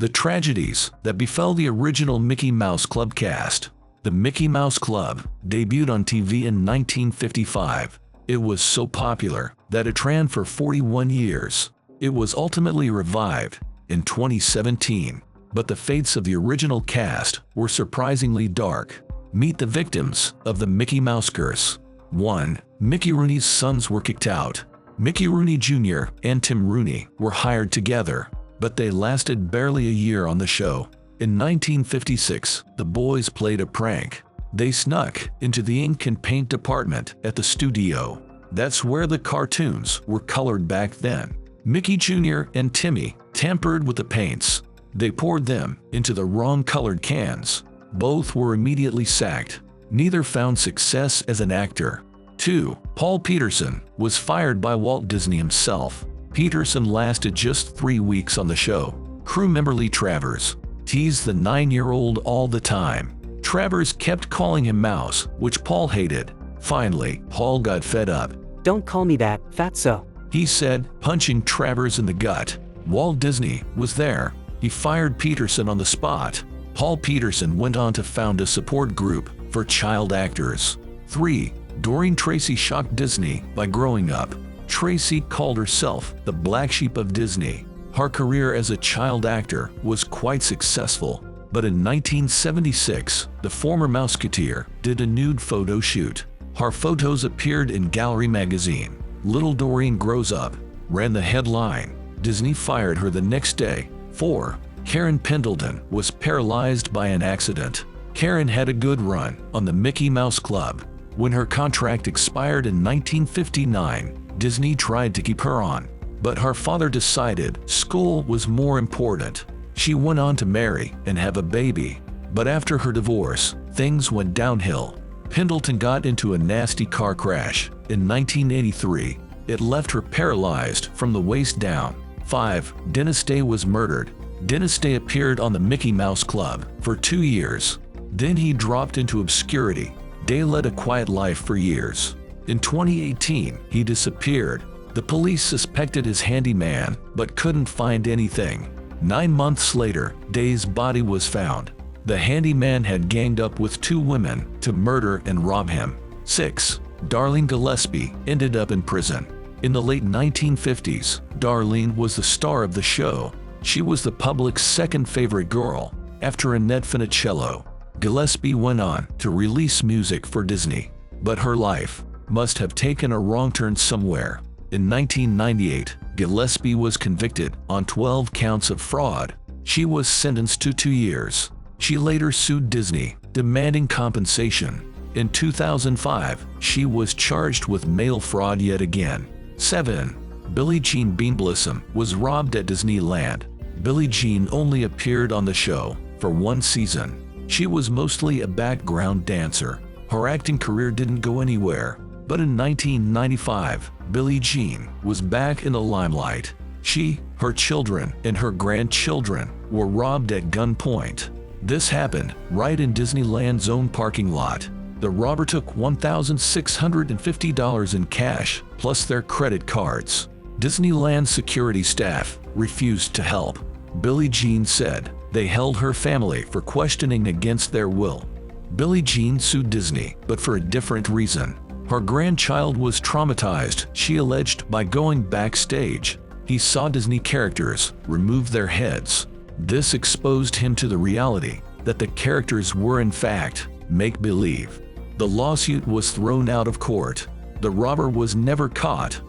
The tragedies that befell the original Mickey Mouse Club cast. The Mickey Mouse Club debuted on TV in 1955. It was so popular that it ran for 41 years. It was ultimately revived in 2017, but the fates of the original cast were surprisingly dark. Meet the victims of the Mickey Mouse curse. 1. Mickey Rooney's sons were kicked out. Mickey Rooney Jr. and Tim Rooney were hired together, but they lasted barely a year on the show. In 1956, the boys played a prank. They snuck into the ink and paint department at the studio. That's where the cartoons were colored back then. Mickey Jr. and Timmy tampered with the paints. They poured them into the wrong colored cans. Both were immediately sacked. Neither found success as an actor. 2. Paul Peterson was fired by Walt Disney himself. Peterson lasted just 3 weeks on the show. Crew member Lee Travers teased the 9-year-old all the time. Travers kept calling him Mouse, which Paul hated. Finally, Paul got fed up. "Don't call me that, fatso," he said, punching Travers in the gut. Walt Disney was there. He fired Peterson on the spot. Paul Peterson went on to found a support group for child actors. 3. Doreen Tracy shocked Disney by growing up. Tracy called herself the black sheep of Disney. Her career as a child actor was quite successful, but in 1976, the former Mouseketeer did a nude photo shoot. Her photos appeared in Gallery magazine. Little Doreen Grows Up ran the headline. Disney fired her the next day. 4. Karen Pendleton was paralyzed by an accident. Karen had a good run on the Mickey Mouse Club. When her contract expired in 1959, Disney tried to keep her on, but her father decided school was more important. She went on to marry and have a baby, but after her divorce, things went downhill. Pendleton got into a nasty car crash in 1983. It left her paralyzed from the waist down. 5. Dennis Day was murdered. Dennis Day appeared on the Mickey Mouse Club for 2 years. Then he dropped into obscurity. Day led a quiet life for years. In 2018, he disappeared. The police suspected his handyman, but couldn't find anything. 9 months later, Day's body was found. The handyman had ganged up with 2 women to murder and rob him. 6. Darlene Gillespie ended up in prison. In the late 1950s, Darlene was the star of the show. She was the public's second favorite girl, after Annette Funicello. Gillespie went on to release music for Disney, but her life must have taken a wrong turn somewhere. In 1998, Gillespie was convicted on 12 counts of fraud. She was sentenced to 2 years. She later sued Disney, demanding compensation. In 2005, she was charged with mail fraud yet again. 7. Billie Jean Bean Blossom was robbed at Disneyland. Billie Jean only appeared on the show for 1 season. She was mostly a background dancer. Her acting career didn't go anywhere, but in 1995, Billie Jean was back in the limelight. She, her children, and her grandchildren were robbed at gunpoint. This happened right in Disneyland's own parking lot. The robber took $1,650 in cash, plus their credit cards. Disneyland security staff refused to help. Billie Jean said they held her family for questioning against their will. Billie Jean sued Disney, but for a different reason. Her grandchild was traumatized, she alleged, by going backstage. He saw Disney characters remove their heads. This exposed him to the reality that the characters were in fact make-believe. The lawsuit was thrown out of court. The robber was never caught.